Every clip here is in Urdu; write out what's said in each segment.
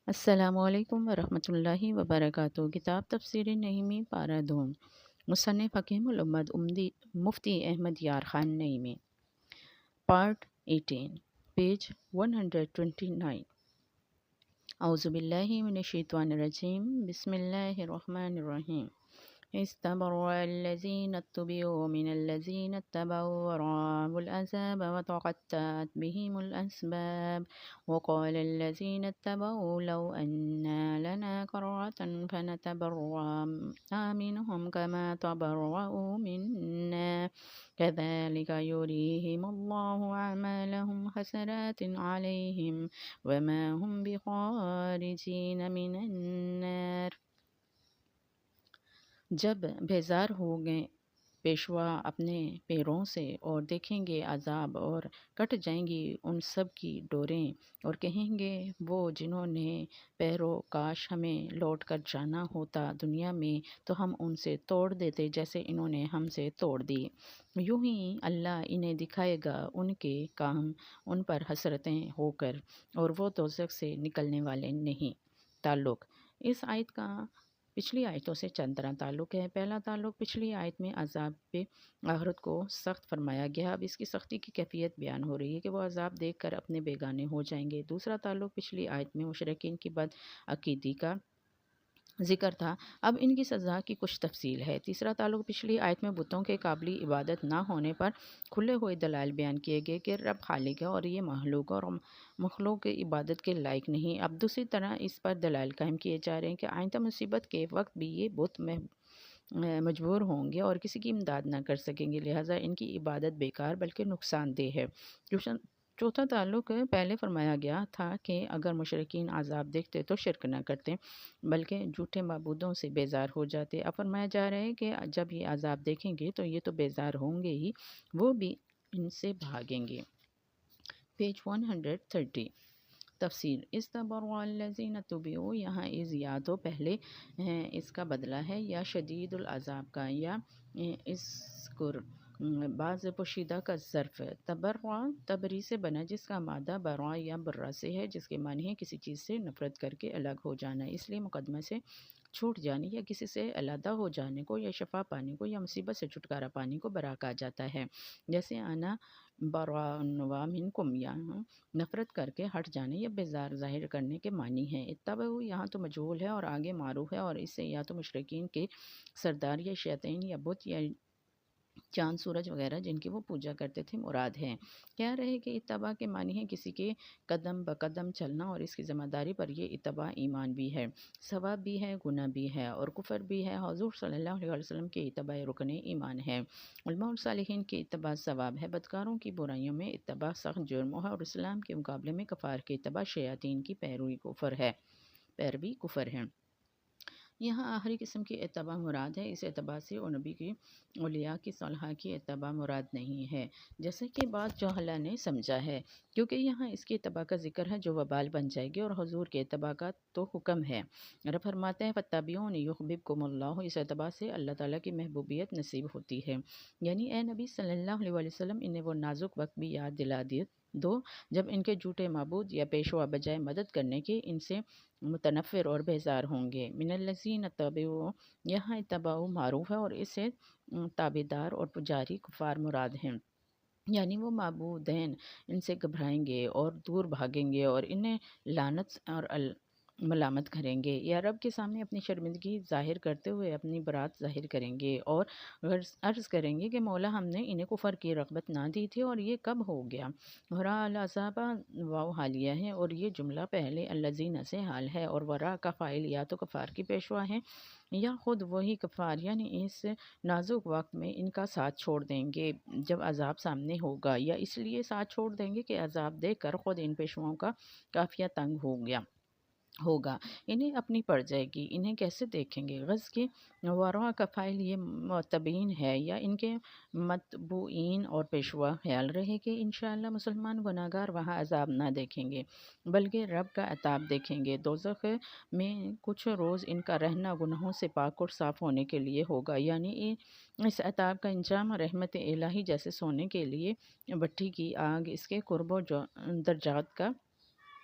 السلام علیکم ورحمۃ اللہ وبرکاتہ۔ کتاب تفسیر نعیمی پارہ دوم، مصنف حکیم الامت مفتی احمد یار خان نعیمی، پارٹ 18، پیج 129۔ اعوذ باللہ من الشیطان الرجیم، بسم اللہ الرحمن الرحیم۔ استبرأ الذين اتبعوا من الذين اتبعوا ورأوا العذاب وتقطعت بهم الأسباب وقال الذين اتبعوا لو أن لنا كرة فنتبرأ منهم كما تبرأوا منا كذلك يريهم الله أعمالهم حسرات عليهم وما هم بخارجين من النار۔ جب بیزار ہو گئے پیشوا اپنے پیروں سے اور دیکھیں گے عذاب اور کٹ جائیں گی ان سب کی ڈوریں، اور کہیں گے وہ جنہوں نے پیرو کاش ہمیں لوٹ کر جانا ہوتا دنیا میں تو ہم ان سے توڑ دیتے جیسے انہوں نے ہم سے توڑ دی۔ یوں ہی اللہ انہیں دکھائے گا ان کے کام ان پر حسرتیں ہو کر، اور وہ دوزخ سے نکلنے والے نہیں۔ تعلق اس آیت کا پچھلی آیتوں سے چند طرح تعلق ہے۔ پہلا تعلق پچھلی آیت میں عذاب پہ آخرت کو سخت فرمایا گیا، اب اس کی سختی کی کیفیت بیان ہو رہی ہے کہ وہ عذاب دیکھ کر اپنے بیگانے ہو جائیں گے۔ دوسرا تعلق پچھلی آیت میں مشرکین کی بد عقیدی کا ذکر تھا، اب ان کی سزا کی کچھ تفصیل ہے۔ تیسرا تعلق پچھلی آیت میں بتوں کے قابل عبادت نہ ہونے پر کھلے ہوئے دلائل بیان کیے گئے کہ رب خالق ہے اور یہ مخلوق اور مخلوق کی عبادت کے لائق نہیں۔ اب دوسری طرح اس پر دلائل قائم کیے جا رہے ہیں کہ آئندہ مصیبت کے وقت بھی یہ بت مجبور ہوں گے اور کسی کی امداد نہ کر سکیں گے، لہٰذا ان کی عبادت بیکار بلکہ نقصان دہ ہے۔ چوتھا تعلق پہلے فرمایا گیا تھا کہ اگر مشرکین عذاب دیکھتے تو شرک نہ کرتے بلکہ جھوٹے معبودوں سے بیزار ہو جاتے۔ اب فرمایا جا رہا ہے کہ جب یہ عذاب دیکھیں گے تو یہ تو بیزار ہوں گے ہی، وہ بھی ان سے بھاگیں گے۔ پیج 130۔ تفسیر استبرأ الذین اتبعوا، یہاں از یا تو پہلے اس کا بدلہ ہے یا شدید العذاب کا، یا اذکر بعض پوشیدہ کا ظرف۔ تبرع تبری سے بنا جس کا مادہ برا یا برا سے ہے، جس کے معنی ہے کسی چیز سے نفرت کر کے الگ ہو جانا، اس لیے مقدمہ سے چھوٹ جانے یا کسی سے علیحدہ ہو جانے کو یا شفا پانے کو یا مصیبت سے چھٹکارا پانے کو برا کہا جاتا ہے، جیسے انا براء منکم، یہاں نفرت کر کے ہٹ جانے یا بیزار ظاہر کرنے کے معنی ہے۔ اتبعوا یہاں تو مجہول ہے اور آگے معروف ہے، اور اس سے یا تو مشرکین کے سردار یا شیاطین یا بت یا چاند سورج وغیرہ جن کی وہ پوجا کرتے تھے مراد ہے۔ کہہ رہے کہ اتباع کے معنی ہے کسی کے قدم بقدم چلنا، اور اس کی ذمہ داری پر یہ اتباع ایمان بھی ہے، ثواب بھی ہے، گناہ بھی ہے اور کفر بھی ہے۔ حضور صلی اللہ علیہ وسلم کے اتباع رکن ایمان ہے، علماء الصالحین کی اتباع ثواب ہے، بدکاروں کی برائیوں میں اتباع سخت جرم ہے، اور اسلام کے مقابلے میں کفار کی اتباع شیاطین کی پیروی کفر ہے۔ یہاں آخری قسم کی اتباع مراد ہے، اس اتباع سے نبی کی اولیاء کی صالحہ کی اتباع مراد نہیں ہے، جیسے کہ بعض جہلاء نے سمجھا ہے، کیونکہ یہاں اس کی اتباع کا ذکر ہے جو وبال بن جائے گی، اور حضور کے اتباع کا تو حکم ہے۔ رب فرماتے ہیں فاتبعونی یحببکم اللہ، اس اتباع سے اللہ تعالیٰ کی محبوبیت نصیب ہوتی ہے، یعنی اے نبی صلی اللہ علیہ وسلم انہیں وہ نازک وقت بھی یاد دلا دو جب ان کے جھوٹے معبود یا پیشوا بجائے مدد کرنے کے ان سے متنفر اور بیزار ہوں گے۔ من الذین اتبعوا، یہاں اتبعوا معروف ہے اور اس سے تابعدار اور پجاری کفار مراد ہیں، یعنی وہ معبودین ان سے گھبرائیں گے اور دور بھاگیں گے اور انہیں لعنت اور ملامت کریں گے، یا رب کے سامنے اپنی شرمندگی ظاہر کرتے ہوئے اپنی برات ظاہر کریں گے اور عرض کریں گے کہ مولا ہم نے انہیں کفر کی رغبت نہ دی تھی اور یہ کب ہو گیا۔ ورا العذاب واو حالیہ ہے اور یہ جملہ پہلے الذین سے حال ہے، اور ورا کا فاعل یا تو کفار کی پیشوا ہے یا خود وہی کفار، یعنی اس نازک وقت میں ان کا ساتھ چھوڑ دیں گے جب عذاب سامنے ہوگا، یا اس لیے ساتھ چھوڑ دیں گے کہ عذاب دیکھ کر خود ان پیشواؤں کا قافیہ تنگ ہوگا، انہیں اپنی پڑ جائے گی، انہیں کیسے دیکھیں گے۔ غز کے ورا کا فاعل یہ متبعین ہے یا ان کے متبوعین اور پیشوا، خیال رہے کہ انشاءاللہ مسلمان گناہگار وہاں عذاب نہ دیکھیں گے بلکہ رب کا عتاب دیکھیں گے۔ دوزخ میں کچھ روز ان کا رہنا گناہوں سے پاک اور صاف ہونے کے لیے ہوگا، یعنی اس عتاب کا انجام رحمت الہی جیسے سونے کے لیے بھٹی کی آگ، اس کے قرب و درجات کا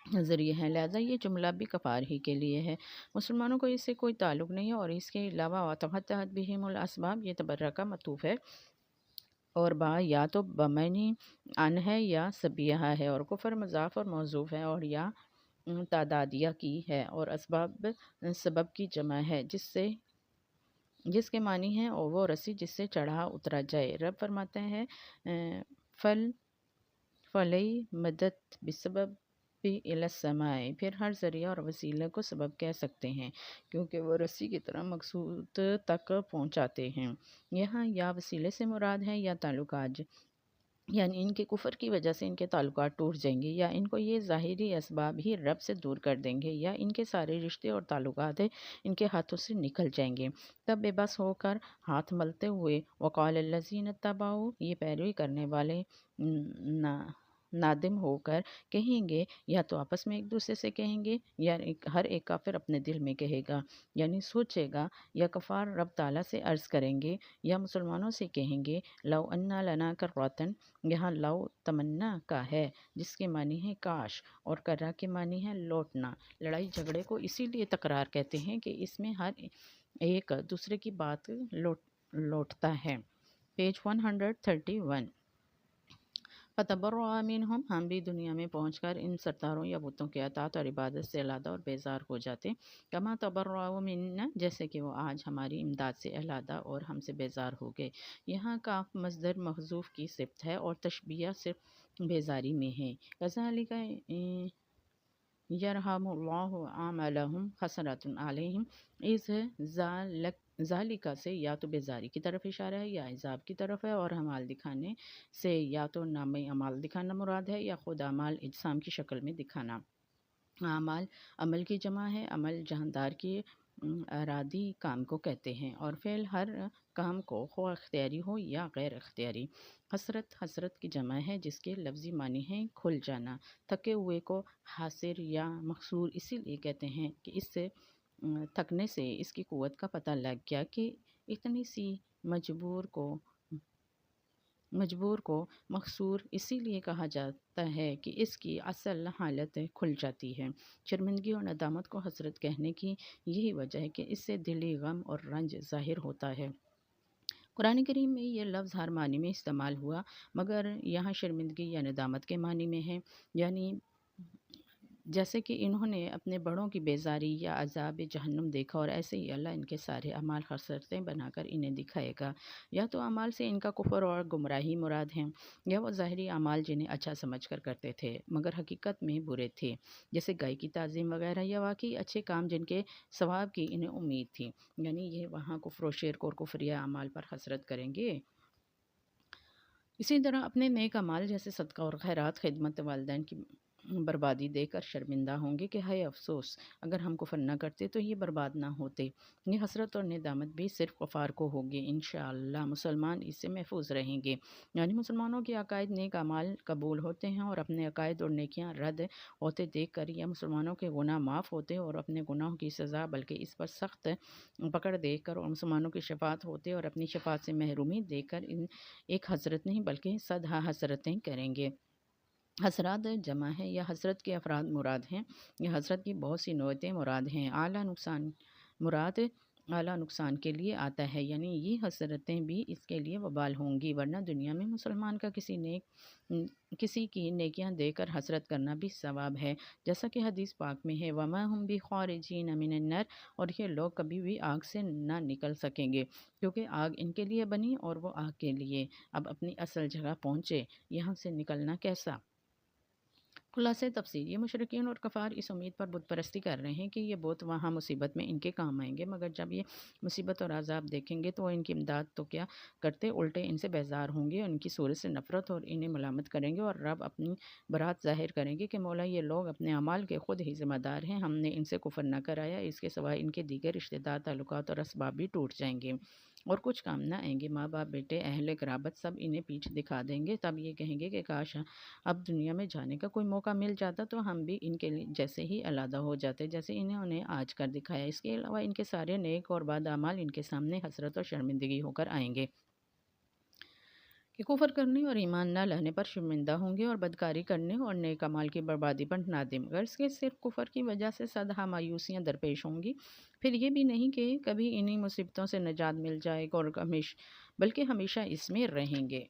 ذریعے ہیں، لہٰذا یہ جملہ بھی کفار ہی کے لیے ہے۔ مسلمانوں کو اس سے کوئی تعلق نہیں ہے، اور اس کے علاوہ وَتَفَتَّحَتْ بِهِمُ الْأَسْبَابُ یہ تبرکہ مطوف ہے، اور با یا تو بمعنی ان ہے یا سبیہ ہے، اور کفر مضاف اور موصوف ہے، اور یا تعدادیہ کی ہے، اور اسباب سبب کی جمع ہے، جس کے معنی ہے اور وہ رسی جس سے چڑھا اترا جائے۔ رب فرماتے ہیں فل فلی مدد بسبب بھی السماء، پھر ہر ذریعہ اور وسیلے کو سبب کہہ سکتے ہیں کیونکہ وہ رسی کی طرح مقصود تک پہنچاتے ہیں۔ یہاں یا وسیلے سے مراد ہے یا تعلقات، یعنی ان کے کفر کی وجہ سے ان کے تعلقات ٹوٹ جائیں گے، یا ان کو یہ ظاہری اسباب ہی رب سے دور کر دیں گے، یا ان کے سارے رشتے اور تعلقات ان کے ہاتھوں سے نکل جائیں گے۔ تب بے بس ہو کر ہاتھ ملتے ہوئے وقال الذین اتبعوا، یہ پیروی کرنے والے نادم ہو کر کہیں گے، یا تو آپس میں ایک دوسرے سے کہیں گے، یا ہر ایک کافر اپنے دل میں کہے گا، یعنی سوچے گا، یا کفار رب تعالیٰ سے عرض کریں گے، یا مسلمانوں سے کہیں گے لو انا لنا کرۃن، یہاں لو تمنا کا ہے جس کے معنی ہے کاش، اور کرا کے معنی ہے لوٹنا۔ لڑائی جھگڑے کو اسی لیے تکرار کہتے ہیں کہ اس میں ہر ایک دوسرے کی بات لوٹتا ہے۔ پیج 131۔ فَتَبَرَّأَ مِنْهُمْ، ہم بھی دنیا میں پہنچ کر ان سرداروں یا بتوں کے اطاعت اور عبادت سے علیحدہ اور بیزار ہو جاتے، کما تبرؤوا منا، جیسے کہ وہ آج ہماری امداد سے علیحدہ اور ہم سے بیزار ہو گئے۔ یہاں کاف مصدر محذوف کی صفت ہے، اور تشبیہ صرف بیزاری میں ہے۔ کذالک یرحم اللہ اعمالہم حسرات علیہم، اس ذالک سے یا تو بیزاری کی طرف اشارہ ہے یا عذاب کی طرف ہے، اور اعمال دکھانے سے یا تو نام اعمال دکھانا مراد ہے یا خود اعمال اجسام کی شکل میں دکھانا۔ اعمال عمل کی جمع ہے، عمل جہاندار کی ارادی کام کو کہتے ہیں، اور فعل ہر کام کو خواہ اختیاری ہو یا غیر اختیاری۔ حسرت کی جمع ہے جس کے لفظی معنی ہے کھل جانا۔ تھکے ہوئے کو حاسر یا مخصور اسی لیے کہتے ہیں کہ اس سے تھکنے سے اس کی قوت کا پتہ لگ گیا، کہ اتنی سی مجبور کو مخصور اسی لیے کہا جاتا ہے کہ اس کی اصل حالت کھل جاتی ہے۔ شرمندگی اور ندامت کو حسرت کہنے کی یہی وجہ ہے کہ اس سے دلی غم اور رنج ظاہر ہوتا ہے۔ قرآن کریم میں یہ لفظ ہر معنی میں استعمال ہوا، مگر یہاں شرمندگی یا ندامت کے معنی میں ہے، یعنی جیسے کہ انہوں نے اپنے بڑوں کی بیزاری یا عذاب جہنم دیکھا، اور ایسے ہی اللہ ان کے سارے اعمال خسرتیں بنا کر انہیں دکھائے گا۔ یا تو اعمال سے ان کا کفر اور گمراہی مراد ہیں، یا وہ ظاہری اعمال جنہیں اچھا سمجھ کر کرتے تھے مگر حقیقت میں برے تھے، جیسے گائے کی تعظیم وغیرہ، یا واقعی اچھے کام جن کے ثواب کی انہیں امید تھی، یعنی یہ وہاں کفر و شرک اور کفریہ اعمال پر حسرت کریں گے۔ اسی طرح اپنے نیک اعمال جیسے صدقہ اور خیرات، خدمت والدین کی بربادی دیکھ کر شرمندہ ہوں گے کہ ہائے افسوس، اگر ہم کفر نہ کرتے تو یہ برباد نہ ہوتے۔ یہ حسرت اور ندامت بھی صرف کفار کو ہوگی، انشاءاللہ مسلمان اس سے محفوظ رہیں گے۔ یعنی مسلمانوں کے عقائد نیک اعمال قبول ہوتے ہیں، اور اپنے عقائد اور نیکیاں رد ہوتے دیکھ کر، یا مسلمانوں کے گناہ معاف ہوتے اور اپنے گناہوں کی سزا بلکہ اس پر سخت پکڑ دیکھ کر، اور مسلمانوں کی شفاعت ہوتے اور اپنی شفاعت سے محرومی دیکھ کر، ان ایک حسرت نہیں بلکہ 100 حسرتیں کریں گے۔ حسرات جمع ہے، یا حسرت کے افراد مراد ہیں، یا حسرت کی بہت سی نوعیتیں مراد ہیں۔ اعلیٰ نقصان کے لیے آتا ہے، یعنی یہ حسرتیں بھی اس کے لیے وبال ہوں گی، ورنہ دنیا میں مسلمان کا کسی کی نیکیاں دیکھ کر حسرت کرنا بھی ثواب ہے، جیسا کہ حدیث پاک میں ہے وَمَا هُمْ بِخَارِجِينَ مِنَ النَّارِ، اور یہ لوگ کبھی بھی آگ سے نہ نکل سکیں گے، کیونکہ آگ ان کے لیے بنی اور وہ آگ کے لیے۔ اب اپنی اصل جگہ پہنچے، یہاں سے نکلنا کیسا؟ خلاصہ تفسیر، یہ مشرکین اور کفار اس امید پر بت پرستی کر رہے ہیں کہ یہ بت وہاں مصیبت میں ان کے کام آئیں گے، مگر جب یہ مصیبت اور عذاب دیکھیں گے تو وہ ان کی امداد تو کیا کرتے، الٹے ان سے بیزار ہوں گے، ان کی صورت سے نفرت اور انہیں ملامت کریں گے، اور رب اپنی برات ظاہر کریں گے کہ مولا یہ لوگ اپنے اعمال کے خود ہی ذمہ دار ہیں، ہم نے ان سے کفر نہ کرایا، اس کے سوائے ان کے دیگر رشتہ دار تعلقات اور اسباب بھی ٹوٹ جائیں گے اور کچھ کام نہ آئیں گے، ماں باپ بیٹے اہل قرابت سب انہیں پیٹھ دکھا دیں گے، تب یہ کہیں گے کہ کاش اب دنیا میں جانے کا کوئی موقع مل جاتا تو ہم بھی ان کے جیسے ہی علیحدہ ہو جاتے جیسے انہوں نے آج کر دکھایا۔ اس کے علاوہ ان کے سارے نیک اور بد اعمال ان کے سامنے حسرت اور شرمندگی ہو کر آئیں گے، کہ کفر کرنے اور ایمان نہ لانے پر شرمندہ ہوں گے اور بدکاری کرنے اور نیک اعمال کی بربادی پر نادم، غرض کہ صرف کفر کی وجہ سے صدہا مایوسیاں درپیش ہوں گی، پھر یہ بھی نہیں کہ کبھی انہی مصیبتوں سے نجات مل جائے اور بلکہ ہمیشہ اس میں رہیں گے۔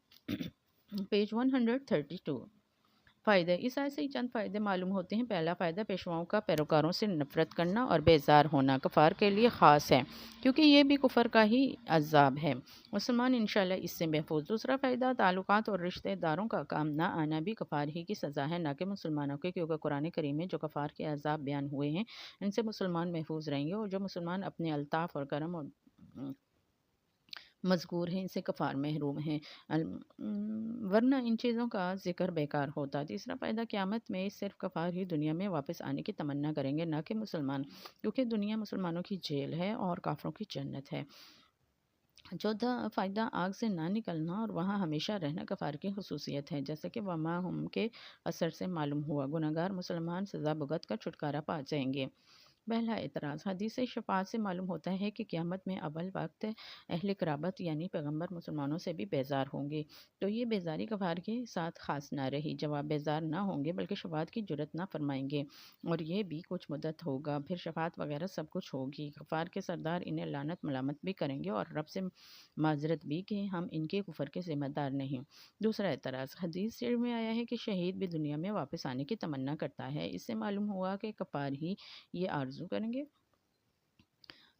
پیج 132۔ فائدے، اس آیت سے چند فائدے معلوم ہوتے ہیں۔ پہلا فائدہ، پیشواؤں کا پیروکاروں سے نفرت کرنا اور بیزار ہونا کفار کے لیے خاص ہے، کیونکہ یہ بھی کفر کا ہی عذاب ہے۔ مسلمان انشاءاللہ اس سے محفوظ۔ دوسرا فائدہ، تعلقات اور رشتہ داروں کا کام نہ آنا بھی کفار ہی کی سزا ہے، نہ کہ مسلمانوں کے، کیونکہ قرآن کریم میں جو کفار کے عذاب بیان ہوئے ہیں ان سے مسلمان محفوظ رہیں گے، اور جو مسلمان اپنے الطاف اور کرم اور مذکور ہیں ان سے کفار محروم ہیں، ورنہ ان چیزوں کا ذکر بیکار ہوتا۔ تیسرا فائدہ، قیامت میں صرف کفار ہی دنیا میں واپس آنے کی تمنا کریں گے، نہ کہ مسلمان، کیونکہ دنیا مسلمانوں کی جیل ہے اور کافروں کی جنت ہے۔ چوتھا فائدہ، آگ سے نہ نکلنا اور وہاں ہمیشہ رہنا کفار کی خصوصیت ہے، جیسا کہ وما ہم کے اثر سے معلوم ہوا، گناہگار مسلمان سزا بھگت کر چھٹکارا پا جائیں گے۔ پہلا اعتراض، حدیث شفاعت سے معلوم ہوتا ہے کہ قیامت میں اول وقت اہل قرابت یعنی پیغمبر مسلمانوں سے بھی بیزار ہوں گے، تو یہ بیزاری کفار کے ساتھ خاص نہ رہی۔ جواب، بیزار نہ ہوں گے بلکہ شفاعت کی جرات نہ فرمائیں گے، اور یہ بھی کچھ مدت ہوگا، پھر شفاعت وغیرہ سب کچھ ہوگی۔ کفار کے سردار انہیں لعنت ملامت بھی کریں گے اور رب سے معذرت بھی کہ ہم ان کے کفر کے ذمہ دار نہیں۔ دوسرا اعتراض، حدیث شریف میں آیا ہے کہ شہید بھی دنیا میں واپس آنے کی تمنا کرتا ہے، اس سے معلوم ہوا کہ کفار ہی یہ آرزو کریں گے۔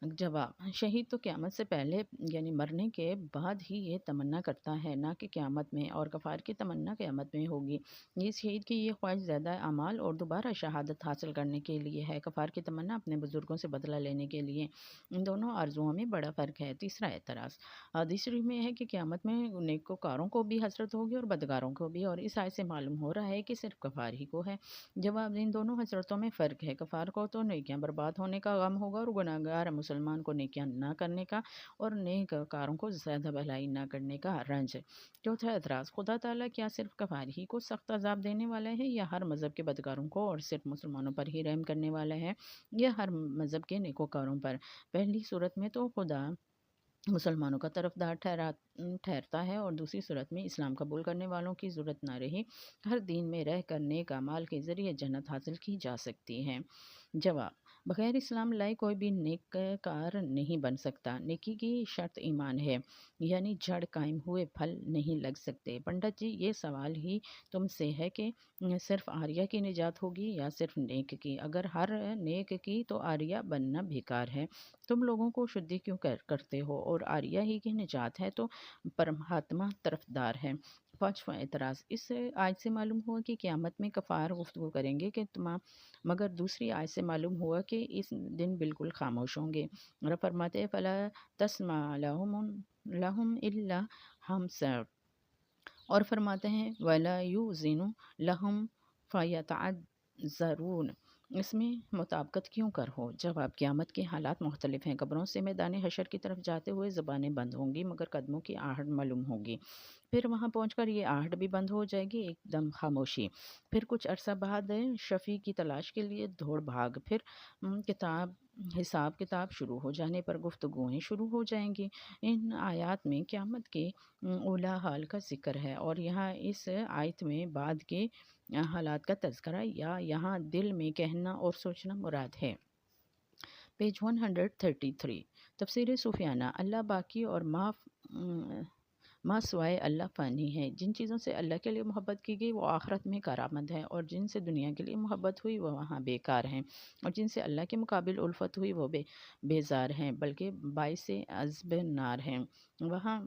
جواب، شہید تو قیامت سے پہلے یعنی مرنے کے بعد ہی یہ تمنا کرتا ہے، نہ کہ قیامت میں، اور کفار کی تمنا قیامت میں ہوگی۔ یہ شہید کی یہ خواہش زیادہ اعمال اور دوبارہ شہادت حاصل کرنے کے لیے ہے، کفار کی تمنا اپنے بزرگوں سے بدلہ لینے کے لیے۔ ان دونوں آرزوؤں میں بڑا فرق ہے۔ تیسرا اعتراض، حدیث شریف میں ہے کہ قیامت میں نیکوکاروں کو بھی حسرت ہوگی اور بدکاروں کو بھی، اور اس آیت سے معلوم ہو رہا ہے کہ صرف کفار ہی کو ہے۔ جواب، ان دونوں حسرتوں میں فرق ہے، کفار کو تو نیکیاں برباد ہونے کا غم ہوگا اور گناہگار مسلمان کو نیکیاں نہ کرنے کا اور نیک کاروں کو زیادہ بھلائی نہ کرنے کا رنج۔ چوتھا اعتراض، خدا تعالیٰ کیا صرف کفار ہی کو سخت عذاب دینے والا ہے یا ہر مذہب کے بدکاروں کو، اور صرف مسلمانوں پر ہی رحم کرنے والا ہے یا ہر مذہب کے نیکوکاروں پر؟ پہلی صورت میں تو خدا مسلمانوں کا طرفدار ٹھہرتا ہے، اور دوسری صورت میں اسلام قبول کرنے والوں کی ضرورت نہ رہی، ہر دین میں رہ کر نیک اعمال کے ذریعے جنت حاصل کی جا سکتی ہے۔ جواب، بغیر اسلام لائے کوئی بھی نیک کار نہیں بن سکتا۔ نیکی کی شرط ایمان ہے، یعنی جڑ قائم ہوئے پھل نہیں لگ سکتے۔ پنڈت جی، یہ سوال ہی تم سے ہے کہ صرف آریہ کی نجات ہوگی یا صرف نیک کی؟ اگر ہر نیک کی تو آریہ بننا بیکار ہے۔ تم لوگوں کو شدھی کیوں کرتے ہو؟ اور آریہ ہی کی نجات ہے تو پرماتما طرفدار ہے۔ پانچواں اعتراض، اس آیت سے معلوم ہوا کہ قیامت میں کفار گفتگو کریں گے کہ مگر دوسری آیت سے معلوم ہوا کہ اس دن بالکل خاموش ہوں گے۔ رب فرماتے فلا تسمع لهم الا ہمسا، اور فرماتے ہیں ولا یؤذن لهم فیتعذرون۔ اس میں مطابقت کیوں کر ہو؟ جواب، قیامت کے حالات مختلف ہیں، قبروں سے میدان حشر کی طرف جاتے ہوئے زبانیں بند ہوں گی مگر قدموں کی آہٹ معلوم ہوگی، پھر وہاں پہنچ کر یہ آہٹ بھی بند ہو جائے گی، ایک دم خاموشی، پھر کچھ عرصہ بعد شفیع کی تلاش کے لیے دوڑ بھاگ، پھر حساب کتاب شروع ہو جانے پر گفتگویں شروع ہو جائیں گی۔ ان آیات میں قیامت کے اولی حال کا ذکر ہے، اور یہاں اس آیت میں بعد کے حالات کا تذکرہ یا یہاں دل میں کہنا اور سوچنا مراد ہے۔ پیج 133۔ تفسیر صوفیانہ، اللہ باقی اور ما سوائے اللہ فانی ہے۔ جن چیزوں سے اللہ کے لیے محبت کی گئی وہ آخرت میں کارآمد ہیں، اور جن سے دنیا کے لیے محبت ہوئی وہ وہاں بیکار ہیں، اور جن سے اللہ کے مقابل الفت ہوئی وہ بیزار ہیں بلکہ باعث عذب نار ہیں۔ وہاں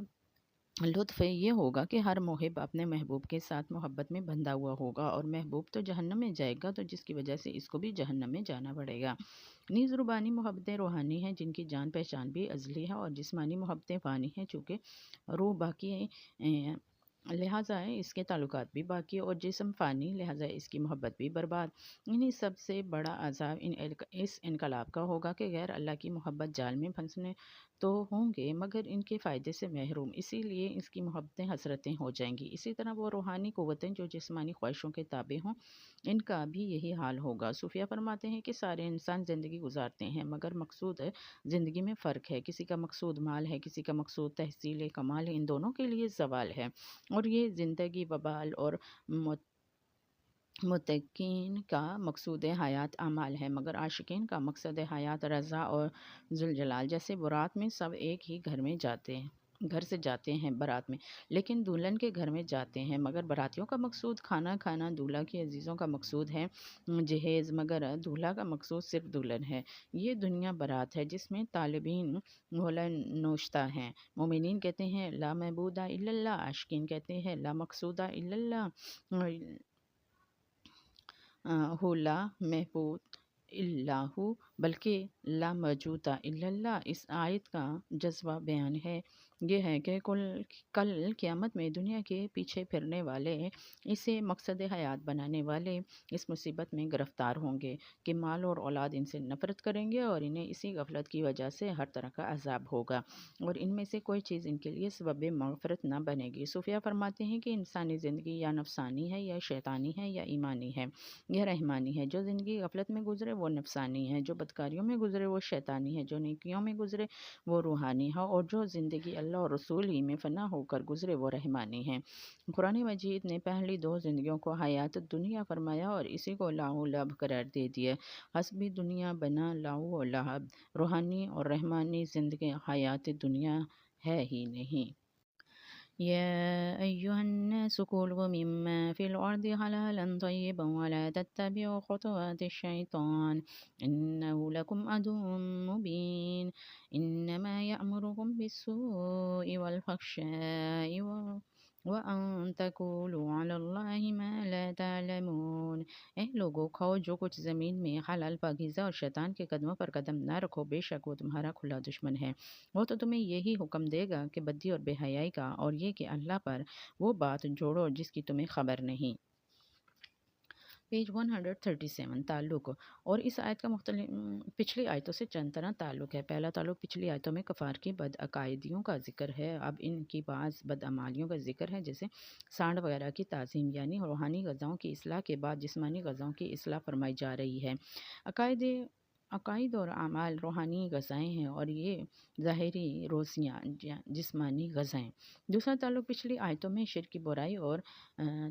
لطف یہ ہوگا کہ ہر محب اپنے محبوب کے ساتھ محبت میں بندھا ہوا ہوگا، اور محبوب تو جہنم میں جائے گا تو جس کی وجہ سے اس کو بھی جہنم میں جانا پڑے گا۔ نیز ربانی محبتیں روحانی ہیں جن کی جان پہچان بھی ازلی ہے، اور جسمانی محبتیں فانی ہیں چونکہ روح باقی لہٰذا اس کے تعلقات بھی باقی، اور جسم فانی لہٰذا اس کی محبت بھی برباد۔ انہیں سب سے بڑا عذاب اس انقلاب کا ہوگا کہ غیر اللہ کی محبت جال میں پھنسنے تو ہوں گے مگر ان کے فائدے سے محروم، اسی لیے اس کی محبتیں حسرتیں ہو جائیں گی۔ اسی طرح وہ روحانی قوتیں جو جسمانی خواہشوں کے تابع ہوں ان کا بھی یہی حال ہوگا۔ صوفیہ فرماتے ہیں کہ سارے انسان زندگی گزارتے ہیں مگر مقصود زندگی میں فرق ہے، کسی کا مقصود مال ہے، کسی کا مقصود تحصیل کمال ہے، ان دونوں کے لیے زوال ہے، اور یہ زندگی وبال اور متقین کا مقصود حیات اعمال ہے، مگر عاشقین کا مقصد حیات رضا اور ذوالجلال۔ جیسے برات میں سب ایک ہی گھر سے جاتے ہیں برات میں، لیکن دلہن کے گھر میں جاتے ہیں، مگر براتیوں کا مقصود کھانا کھانا، دولہا کی عزیزوں کا مقصود ہے جہیز، مگر دولہا کا مقصود صرف دلہن ہے۔ یہ دنیا برات ہے جس میں طالبین ولا نوشتہ ہیں۔ مومنین کہتے ہیں لا معبود الا اللہ، عاشقین کہتے ہیں لا مقصود الا اللہ، ہو لا محبود اللہ ہو، بلکہ لا موجود الا اللہ۔ اس آیت کا جذبہ بیان یہ ہے کہ کل قیامت میں دنیا کے پیچھے پھرنے والے، اسے مقصد حیات بنانے والے اس مصیبت میں گرفتار ہوں گے کہ مال اور اولاد ان سے نفرت کریں گے، اور انہیں اسی غفلت کی وجہ سے ہر طرح کا عذاب ہوگا، اور ان میں سے کوئی چیز ان کے لیے سبب مغفرت نہ بنے گی۔ صوفیہ فرماتے ہیں کہ انسانی زندگی یا نفسانی ہے، یا شیطانی ہے، یا ایمانی ہے، یہ رحمانی ہے۔ جو زندگی غفلت میں گزرے وہ نفسانی ہے، جو بدکاریوں میں گزرے وہ شیطانی ہے، جو نیکیوں میں گزرے وہ روحانی ہے، اور جو زندگی اللہ اور رسول ہی میں فنا ہو کر گزرے وہ رحمانی ہے۔ قرآن مجید نے پہلی دو زندگیوں کو حیات دنیا فرمایا اور اسی کو لعب و لعب قرار دے دیا۔ حسبی دنیا بنا لعب و لعب، روحانی اور رحمانی زندگی حیات دنیا ہے ہی نہیں۔ يا أيها الناس كلوا مما في الأرض حلالا طيبا ولا تتبعوا خطوات الشيطان إنه لكم عدو مبين إنما يأمركم بالسوء والفحشاء وأن تقولوا على الله ما لا تعلمون۔ اے لوگو، کھاؤ جو کچھ زمین میں حلال پاکیزہ، اور شیطان کے قدموں پر قدم نہ رکھو، بے شک وہ تمہارا کھلا دشمن ہے۔ وہ تو تمہیں یہی حکم دے گا کہ بدی اور بے حیائی کا، اور یہ کہ اللہ پر وہ بات جوڑو جس کی تمہیں خبر نہیں۔ پیج 137 تعلق، اور اس آیت کا پچھلی آیتوں سے چند طرح تعلق ہے۔ پہلا تعلق پچھلی آیتوں میں کفار کی بد عقائدیوں کا ذکر ہے، اب ان کی بعض بدعمالیوں کا ذکر ہے، جیسے سانڈ وغیرہ کی تعظیم، یعنی روحانی غذاؤں کی اصلاح کے بعد جسمانی غذاؤں کی اصلاح فرمائی جا رہی ہے۔ عقائد اور اعمال روحانی غذائیں ہیں، اور یہ ظاہری روزیاں جسمانی غذائیں۔ دوسرا تعلق پچھلی آیتوں میں شرک کی برائی اور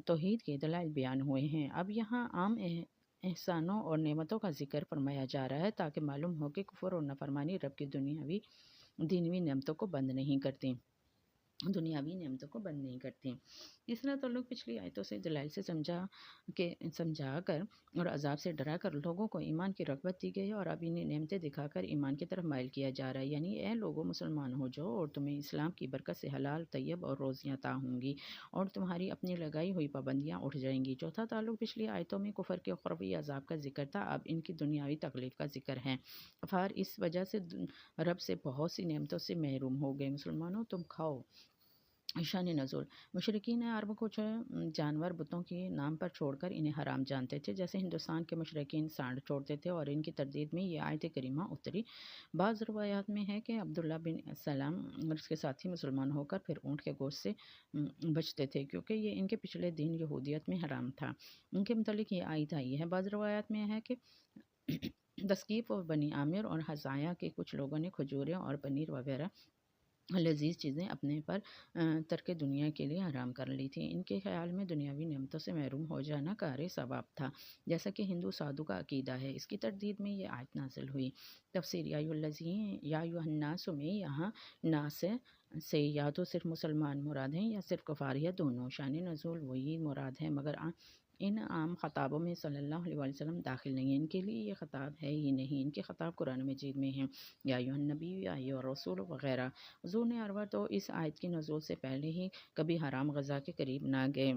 توحید کے دلائل بیان ہوئے ہیں، اب یہاں عام احسانوں اور نعمتوں کا ذکر فرمایا جا رہا ہے تاکہ معلوم ہو کہ کفر اور نافرمانی رب کی دینوی نعمتوں کو بند نہیں کرتی، دنیاوی نعمتوں کو بند نہیں کرتی۔ تیسرا تعلق پچھلی آیتوں سے دلائل سے سمجھا کر اور عذاب سے ڈرا کر لوگوں کو ایمان کی رغبت دی گئی ہے، اور اب انہیں نعمتیں دکھا کر ایمان کی طرف مائل کیا جا رہا ہے، یعنی اے لوگوں مسلمان ہو جاؤ اور تمہیں اسلام کی برکت سے حلال طیب اور روزیاں عطا ہوں گی، اور تمہاری اپنی لگائی ہوئی پابندیاں اٹھ جائیں گی۔ چوتھا تعلق پچھلی آیتوں میں کفر کے اخروی عذاب کا ذکر تھا، اب ان کی دنیاوی تکلیف کا ذکر ہے۔ کفار اس وجہ سے رب سے بہت سی نعمتوں سے محروم ہو گئے۔ مسلمانوں تم کھاؤ۔ شان نزول، مشرکین عرب کچھ جانور بتوں کے نام پر چھوڑ کر انہیں حرام جانتے تھے، جیسے ہندوستان کے مشرکین سانڈ چھوڑتے تھے، اور ان کی تردید میں یہ آیت کریمہ اتری۔ بعض روایات میں ہے کہ عبداللہ بن سلام اور اس کے ساتھی مسلمان ہو کر پھر اونٹ کے گوشت سے بچتے تھے، کیونکہ یہ ان کے پچھلے دین یہودیت میں حرام تھا۔ ان کے متعلق یہ آیت آئی ہے۔ بعض روایات میں ہے کہ تثقیف اور بنی عامر اور حذائیہ کے کچھ لوگوں نے کھجوریں اور پنیر وغیرہ لذیذ چیزیں اپنے پر ترک دنیا کے لیے حرام کر لی تھیں۔ ان کے خیال میں دنیاوی نعمتوں سے محروم ہو جانا کار ثواب تھا، جیسا کہ ہندو سادھو کا عقیدہ ہے۔ اس کی تردید میں یہ آیت نازل ہوئی۔ تفسیر یا ایھا الناس میں یہاں ناس سے یا تو صرف مسلمان مراد ہیں یا صرف کفار، یا دونوں۔ شان نزول وہی مراد ہے، مگر ان عام خطابوں میں صلی اللہ علیہ وسلم داخل نہیں ہیں، ان کے لیے یہ خطاب ہے ہی نہیں۔ ان کے خطاب قرآن مجید میں ہیں، یا ایھا النبی، یا ایھا الرسول وغیرہ۔ حضور نے اروا تو اس آیت کی نزول سے پہلے ہی کبھی حرام غذا کے قریب نہ گئے۔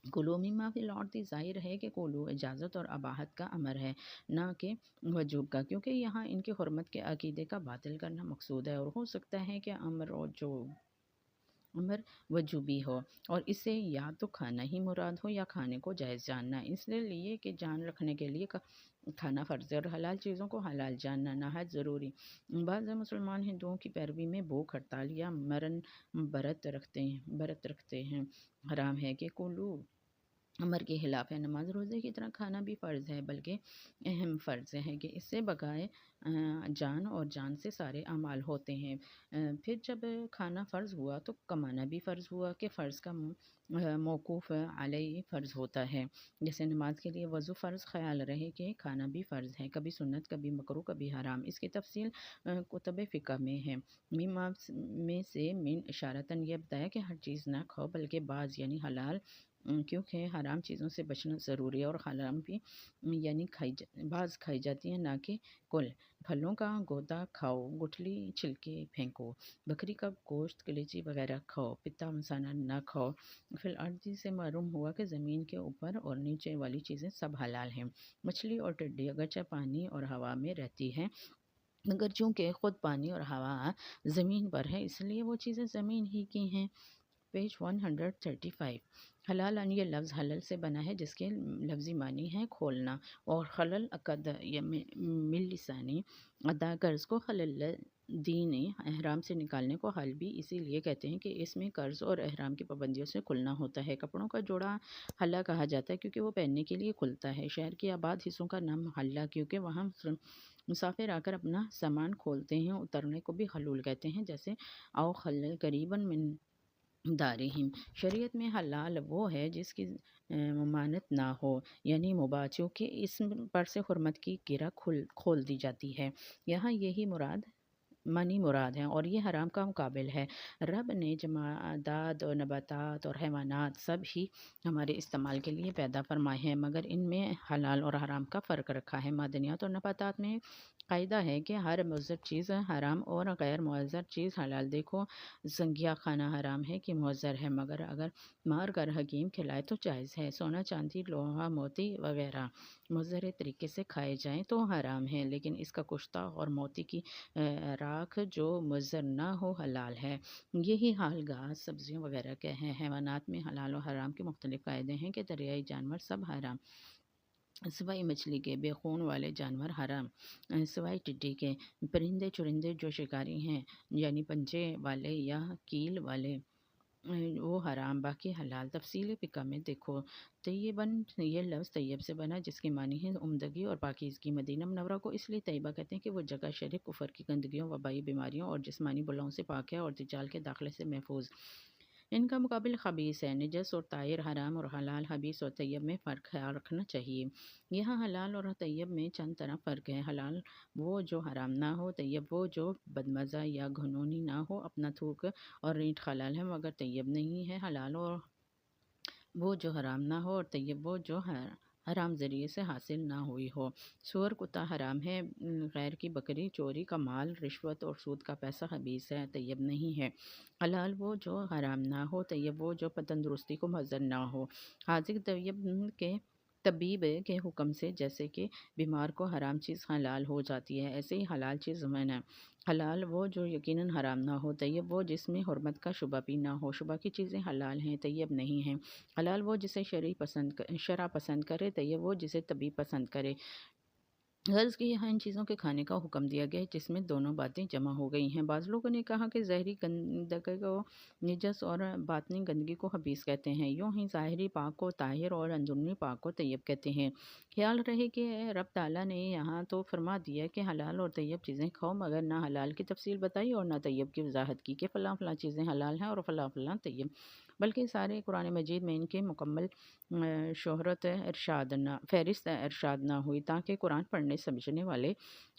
کلوا مما فی الارض، ظاہر ہے کہ کلو اجازت اور اباحت کا امر ہے، نہ کہ وجوب کا، کیونکہ یہاں ان کی حرمت کے عقیدے کا باطل کرنا مقصود ہے، اور ہو سکتا ہے کہ امر وجوبی ہو، اور اس سے یا تو کھانا ہی مراد ہو یا کھانے کو جائز جاننا، اس لیے کہ جان رکھنے کے لیے کھانا فرض ہے، اور حلال چیزوں کو حلال جاننا نہایت ضروری۔ بعض مسلمان ہندوؤں کی پیروی میں بھوک ہڑتال یا مرن برت رکھتے ہیں۔ حرام ہے کہ کلو امر کے خلاف ہے۔ نماز روزے کی طرح کھانا بھی فرض ہے، بلکہ اہم فرض ہے کہ اس سے بقائے جان اور جان سے سارے اعمال ہوتے ہیں۔ پھر جب کھانا فرض ہوا تو کمانا بھی فرض ہوا کہ فرض کا موقوف علیہ فرض ہوتا ہے۔ جیسے نماز کے لیے وضو فرض، خیال رہے کہ کھانا بھی فرض ہے، کبھی سنت، کبھی مکروہ، کبھی حرام۔ اس کی تفصیل کتب فقہ میں ہے۔ میم میں سے من اشارتاً یہ بتایا کہ ہر چیز نہ کھاؤ، بلکہ بعض یعنی حلال، کیونکہ حرام چیزوں سے بچنا ضروری ہے، اور حرام بھی یعنی بعض کھائی جاتی ہیں، نہ کہ کل۔ پھلوں کا گودا کھاؤ، گٹھلی چھلکے پھینکو، بکری کا گوشت، کلیجی وغیرہ کھاؤ، پتا مسالہ نہ کھاؤ۔ فی الارض سے معلوم ہوا کہ زمین کے اوپر اور نیچے والی چیزیں سب حلال ہیں۔ مچھلی اور ٹڈی اگرچہ پانی اور ہوا میں رہتی ہے، مگر چونکہ خود پانی اور ہوا زمین پر ہے، اس لیے وہ چیزیں زمین ہی کی ہیں۔ پیج 135۔ حلال یہ لفظ حلل سے بنا ہے، جس کے لفظی معنی ہے کھولنا، اور خلل عقد من لسانی ادا قرض کو خلل دینی احرام سے نکالنے کو حل بھی اسی لیے کہتے ہیں کہ اس میں قرض اور احرام کی پابندیوں سے کھلنا ہوتا ہے۔ کپڑوں کا جوڑا حلہ کہا جاتا ہے کیونکہ وہ پہننے کے لیے کھلتا ہے۔ شہر کے آباد حصوں کا نام حلہ کیونکہ وہاں مسافر آ کر اپنا سامان کھولتے ہیں، اترنے کو بھی حلول کہتے ہیں، جیسے او خلل قریباً من دارہم۔ شریعت میں حلال وہ ہے جس کی ممانعت نہ ہو، یعنی مباح، چونکہ اس پر سے حرمت کی گرہ کھول دی جاتی ہے۔ یہاں یہی منی مراد ہے، اور یہ حرام کا مقابل ہے۔ رب نے جمادات اور نباتات اور حیوانات سب ہی ہمارے استعمال کے لیے پیدا فرمائے ہیں، مگر ان میں حلال اور حرام کا فرق رکھا ہے۔ معدنیات اور نباتات میں قاعدہ ہے کہ ہر معذر چیز حرام اور غیر معذر چیز حلال۔ دیکھو، زنگیہ کھانا حرام ہے کہ معذر ہے، مگر اگر مار کر حکیم کھلائے تو جائز ہے۔ سونا، چاندی، لوہا، موتی وغیرہ معذر طریقے سے کھائے جائیں تو حرام ہے، لیکن اس کا کشتہ اور موتی کی راکھ جو معذر نہ ہو حلال ہے۔ یہی حال گھاس، سبزیوں وغیرہ کے ہیں۔ حیوانات میں حلال و حرام کے مختلف قاعدے ہیں کہ دریائی جانور سب حرام، سوائے مچھلی کے۔ بے خون والے جانور حرام، سوائے ٹڈی کے۔ پرندے چرندے جو شکاری ہیں، یعنی پنجے والے یا کیل والے، وہ حرام، باقی حلال۔ تفصیل فقہ میں دیکھو۔ طیباً یہ لفظ طیب سے بنا، جس کے معنی ہے عمدگی اور پاکیزگی۔ مدینہ منورہ کو اس لیے طیبہ کہتے ہیں کہ وہ جگہ شرک، کفر کی گندگیوں، وبائی بیماریوں اور جسمانی بلاؤں سے پاک ہے، اور دجال کے داخلے سے محفوظ۔ ان کا مقابل خبیث ہے۔ نجس اور طاہر حرام اور حلال، خبیث اور طیب میں فرق خیال رکھنا چاہیے۔ یہاں حلال اور طیب میں چند طرح فرق ہے۔ حلال وہ جو حرام نہ ہو، طیب وہ جو بدمزہ یا گھنونی نہ ہو۔ اپنا تھوک اور رینٹ حلال ہے مگر طیب نہیں ہے۔ حلال اور وہ جو حرام نہ ہو، اور طیب وہ جو حرام ذریعے سے حاصل نہ ہوئی ہو۔ سور، کتا حرام ہے، غیر کی بکری، چوری کا مال، رشوت اور سود کا پیسہ خبیث ہے، طیب نہیں ہے۔ حلال وہ جو حرام نہ ہو، طیب وہ جو تندرستی کو مضر نہ ہو۔ حاذق طبیب کے حکم سے جیسے کہ بیمار کو حرام چیز حلال ہو جاتی ہے، ایسے ہی حلال چیز منع ہے۔ حلال وہ جو یقیناً حرام نہ ہو، طیب وہ جس میں حرمت کا شبہ بھی نہ ہو۔ شبہ کی چیزیں حلال ہیں، طیب نہیں ہیں۔ حلال وہ جسے شرع پسند کرے، طیب وہ جسے طبیب پسند کرے۔ غرض کہ یہاں ان چیزوں کے کھانے کا حکم دیا گیا ہے جس میں دونوں باتیں جمع ہو گئی ہیں۔ بعض لوگوں نے کہا کہ ظاہری گندگی کو نجس اور باطنی گندگی کو خبیث کہتے ہیں، یوں ہی ظاہری پاک کو طاہر اور اندرونی پاک کو طیب کہتے ہیں۔ خیال رہے کہ رب تعالیٰ نے یہاں تو فرما دیا کہ حلال اور طیب چیزیں کھاؤ، مگر نہ حلال کی تفصیل بتائی اور نہ طیب کی وضاحت کی کہ فلاں فلاں چیزیں حلال ہیں اور فلاں فلاں طیب، بلکہ سارے قرآن مجید میں ان کے مکمل فہرست ارشاد نہ ہوئی، تاکہ قرآن پڑھنے سمجھنے والے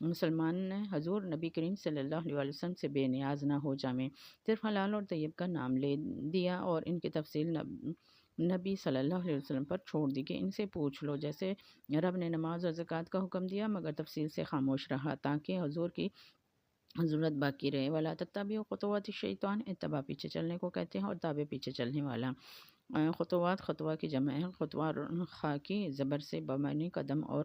مسلمان حضور نبی کریم صلی اللہ علیہ وسلم سے بے نیاز نہ ہو جائیں۔ صرف حلال اور طیب کا نام لے دیا اور ان کی تفصیل نبی صلی اللہ علیہ وسلم پر چھوڑ دی کہ ان سے پوچھ لو، جیسے رب نے نماز اور زکوٰۃ کا حکم دیا مگر تفصیل سے خاموش رہا تاکہ حضور کی ضرورت باقی رہے۔ وَلَا تَتَّبِعُوا خُطُوَاتِ الشَّيْطَانِ، اتباع پیچھے چلنے کو کہتے ہیں، اور تابع پیچھے چلنے والا۔ خطوات، خطوہ کی جمع ہے، خطوہ خا کی زبر سے بمعنی قدم اور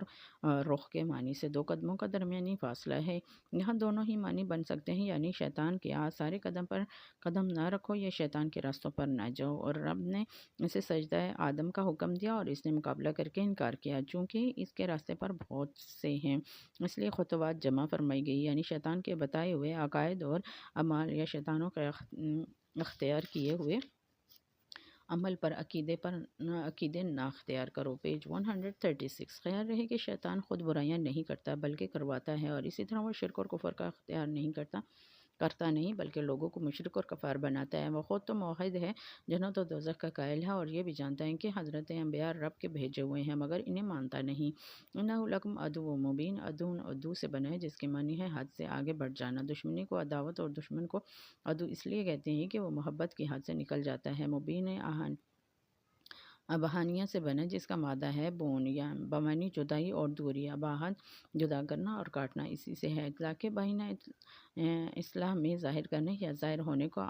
رخ کے معنی سے دو قدموں کا درمیانی فاصلہ ہے۔ یہاں دونوں ہی معنی بن سکتے ہیں، یعنی شیطان کے آثار قدم پر قدم نہ رکھو یا شیطان کے راستوں پر نہ جاؤ۔ اور رب نے اسے سجدہ آدم کا حکم دیا اور اس نے مقابلہ کر کے انکار کیا، چونکہ اس کے راستے پر بہت سے ہیں، اس لیے خطوات جمع فرمائی گئی، یعنی شیطان کے بتائے ہوئے عقائد اور اعمال یا شیطانوں کے اختیار کیے ہوئے عمل پر عقیدے نہ اختیار کرو۔ پیج 136۔ خیال رہے کہ شیطان خود برائیاں نہیں کرتا بلکہ کرواتا ہے، اور اسی طرح وہ شرک اور کفر کا اختیار نہیں کرتا نہیں بلکہ لوگوں کو مشرک اور کفار بناتا ہے۔ وہ خود تو موحد ہے، جنت و دوزخ کا قائل ہے، اور یہ بھی جانتا ہے کہ حضرت انبیاء رب کے بھیجے ہوئے ہیں، مگر انہیں مانتا نہیں۔ اِنَّهُ لَكُمْ عَدُوٌّ مُبِینٌ۔ عدو سے بنا ہے جس کے معنی ہے حد سے آگے بڑھ جانا۔ دشمنی کو عداوت اور دشمن کو عدو اس لیے کہتے ہیں کہ وہ محبت کی حد سے نکل جاتا ہے۔ مبین ابہانیہ سے بنا جس کا مادہ ہے بون، یا بمانی جدائی اور دوری، اباہد جدا کرنا اور کاٹنا، اسی سے ہے۔ اطلاق بہینہ اصلاح میں ظاہر کرنے یا ظاہر ہونے کو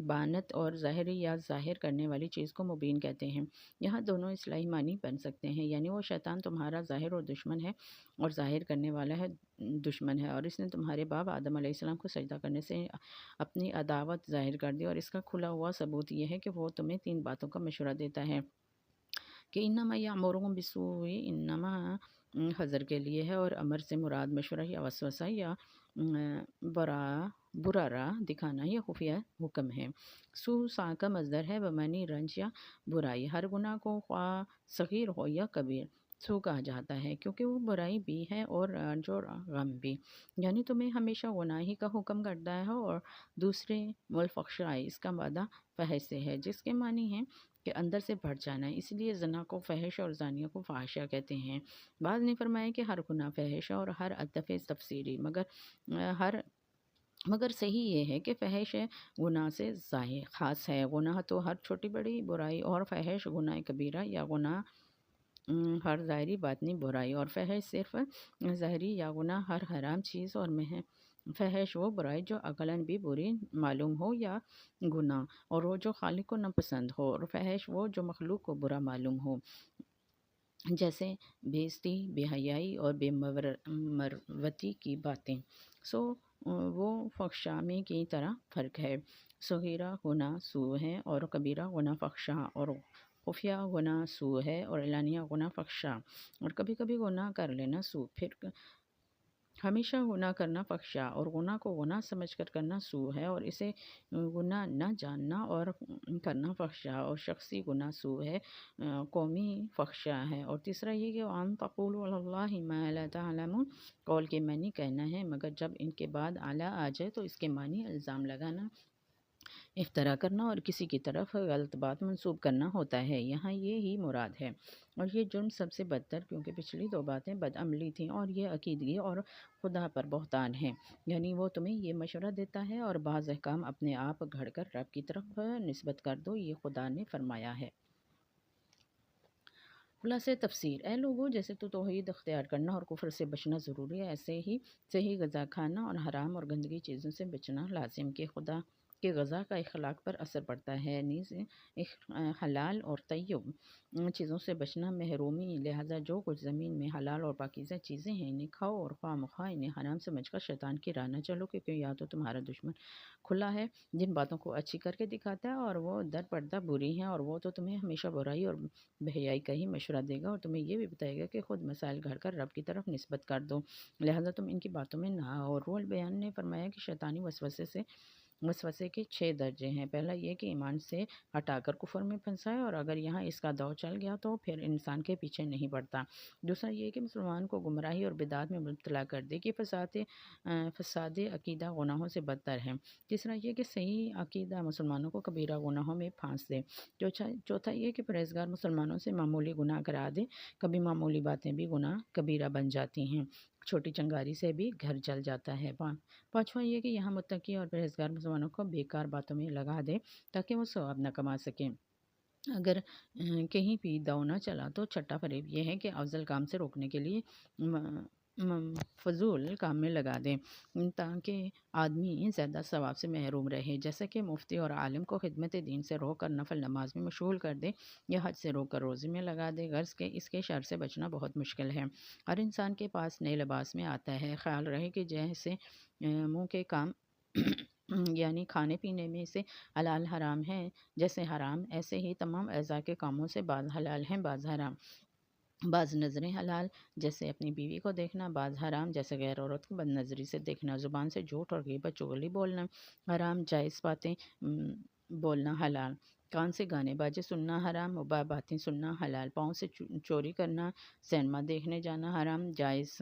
بانت، اور ظاہری یا ظاہر کرنے والی چیز کو مبین کہتے ہیں۔ یہاں دونوں اصطلاحی معنی بن سکتے ہیں، یعنی وہ شیطان تمہارا ظاہر اور دشمن ہے اور ظاہر کرنے والا ہے دشمن ہے، اور اس نے تمہارے باپ آدم علیہ السلام کو سجدہ کرنے سے اپنی عداوت ظاہر کر دی، اور اس کا کھلا ہوا ثبوت یہ ہے کہ وہ تمہیں 3 باتوں کا مشورہ دیتا ہے کہ انما یامرکم بالسوء، انما حذر کے لیے ہے، اور امر سے مراد مشورہ یا وسوسہ یا برا راہ دکھانا یا خفیہ حکم ہے۔ سوء کا مصدر ہے بمعنی رنج یا برائی۔ ہر گناہ کو خواہ صغیر ہو یا کبیر سوء کہا جاتا ہے، کیونکہ وہ برائی بھی ہے اور رنج اور غم بھی، یعنی تمہیں ہمیشہ گناہی کا حکم کرتا ہے۔ اور دوسرے والفحشاء، اس کا مادہ فحش سے ہے، جس کے معنی ہے کہ اندر سے بڑھ جانا، اس لیے زنا کو فحش اور زانیہ کو فاحشہ کہتے ہیں۔ بعض نے فرمایا کہ ہر گناہ فحش ہے، اور ہر عطف تفسیری، مگر صحیح یہ ہے کہ فحش گناہ سے خاص ہے۔ گناہ تو ہر چھوٹی بڑی برائی، اور فحش گناہ کبیرہ یا گناہ ہر ظاہری باطنی برائی، اور فحش صرف ظاہری یا گناہ ہر حرام چیز، اور فحش وہ برائی جو عقلاً بھی بری معلوم ہو یا گناہ، اور وہ جو خالق کو ناپسند ہو، اور فحش وہ جو مخلوق کو برا معلوم ہو، جیسے بے عزتی، بے حیائی اور بے مروتی کی باتیں۔ وہ فحشاء میں کی طرح فرق ہے۔ صغیرہ گناہ سوء ہے، اور کبیرہ گناہ فحشاء، اور خفیہ گناہ سوء ہے، اور اعلانیہ گناہ فحشاء، اور کبھی کبھی گناہ کر لینا سوء، پھر ہمیشہ گناہ کرنا فحشاء، اور گناہ کو گناہ سمجھ کر کرنا سوء ہے، اور اسے گناہ نہ جاننا اور کرنا فحشاء، اور شخصی گناہ سوء ہے، قومی فحشاء ہے۔ اور تیسرا یہ کہ وَأَن تَقُولُوا عَلَى اللَّهِ مَا لَا تَعْلَمُونَ، قول کے معنی کہنا ہے مگر جب ان کے بعد اعلیٰ آ جائے تو اس کے معنی الزام لگانا، افترا کرنا، اور کسی کی طرف غلط بات منسوب کرنا ہوتا ہے۔ یہاں یہی مراد ہے، اور یہ جرم سب سے بدتر، کیونکہ پچھلی 2 باتیں بدعملی تھیں، اور یہ عقیدگی اور خدا پر بہتان ہے، یعنی وہ تمہیں یہ مشورہ دیتا ہے اور بعض احکام اپنے آپ گھڑ کر رب کی طرف نسبت کر دو، یہ خدا نے فرمایا ہے۔ خلاصہ تفسیر: اے لوگوں، جیسے تو توحید اختیار کرنا اور کفر سے بچنا ضروری ہے، ایسے ہی صحیح غذا کھانا اور حرام اور گندگی چیزوں سے بچنا لازم، کہ خدا کے غذا کا اخلاق پر اثر پڑتا ہے، نیز حلال اور طیب چیزوں سے بچنا محرومی، لہٰذا جو کچھ زمین میں حلال اور پاکیزہ چیزیں ہیں انہیں کھاؤ، اور خواہ مخواہ انہیں حرام سمجھ کر شیطان کی راہ نہ چلو، کیونکہ یا تو تمہارا دشمن کھلا ہے جن باتوں کو اچھی کر کے دکھاتا ہے، اور وہ در پردہ بری ہیں، اور وہ تو تمہیں ہمیشہ برائی اور بحیائی کا ہی مشورہ دے گا، اور تمہیں یہ بھی بتائے گا کہ خود مسائل گھڑ کر رب کی طرف نسبت کر دو، لہٰذا تم ان کی باتوں میں نہ آؤ۔ اور روح البیان نے فرمایا کہ شیطانی وسوسے کے 6 درجے ہیں۔ پہلا یہ کہ ایمان سے ہٹا کر کفر میں پھنسائے، اور اگر یہاں اس کا دور چل گیا تو پھر انسان کے پیچھے نہیں پڑتا۔ دوسرا یہ کہ مسلمان کو گمراہی اور بدعات میں مبتلا کر دے، کہ فساد عقیدہ گناہوں سے بدتر ہے۔ تیسرا یہ کہ صحیح عقیدہ مسلمانوں کو کبیرہ گناہوں میں پھانس دے۔ چوتھا یہ کہ پرہیزگار مسلمانوں سے معمولی گناہ کرا دے، کبھی معمولی باتیں بھی گناہ کبیرہ بن جاتی ہیں، چھوٹی چنگاری سے بھی گھر جل جاتا ہے۔ پانچواں یہ کہ یہاں متقی اور پرہیزگار مسلمانوں کو بیکار باتوں میں لگا دے تاکہ وہ ثواب نہ کما سکیں۔ اگر کہیں بھی داؤ نہ چلا تو چھٹا فریب یہ ہے کہ افضل کام سے روکنے کے لیے فضول کام میں لگا دیں تاکہ آدمی زیادہ ثواب سے محروم رہے، جیسا کہ مفتی اور عالم کو خدمت دین سے روک کر نفل نماز میں مشغول کر دے، یا حج سے روک کر روزے میں لگا دے۔ غرض کہ اس کے شر سے بچنا بہت مشکل ہے۔ ہر انسان کے پاس نئے لباس میں آتا ہے، خیال رہے کہ جیسے منہ کے کام یعنی کھانے پینے میں سے حلال حرام ہیں، جیسے حرام، ایسے ہی تمام اعضاء کے کاموں سے بعض حلال ہیں بعض حرام۔ بعض نظریں حلال جیسے اپنی بیوی کو دیکھنا، بعض حرام جیسے غیر عورت کو بد نظری سے دیکھنا۔ زبان سے جھوٹ اور غیبت چغلی بولنا حرام، جائز باتیں بولنا حلال۔ کان سے گانے باجے سننا حرام، مباح باتیں سننا حلال، پاؤں سے چوری کرنا، سینما دیکھنے جانا حرام، جائز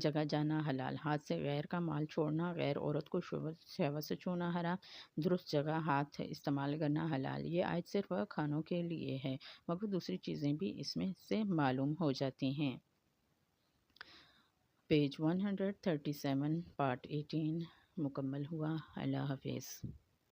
جگہ جانا حلال، ہاتھ سے غیر کا مال چھوڑنا، غیر عورت کو شہوت سے چھونا حرام، درست جگہ ہاتھ استعمال کرنا حلال۔ یہ آیت صرف کھانوں کے لیے ہے، مگر دوسری چیزیں بھی اس میں سے معلوم ہو جاتی ہیں۔ پیج 137 پارٹ 18 مکمل ہوا۔ اللہ حافظ۔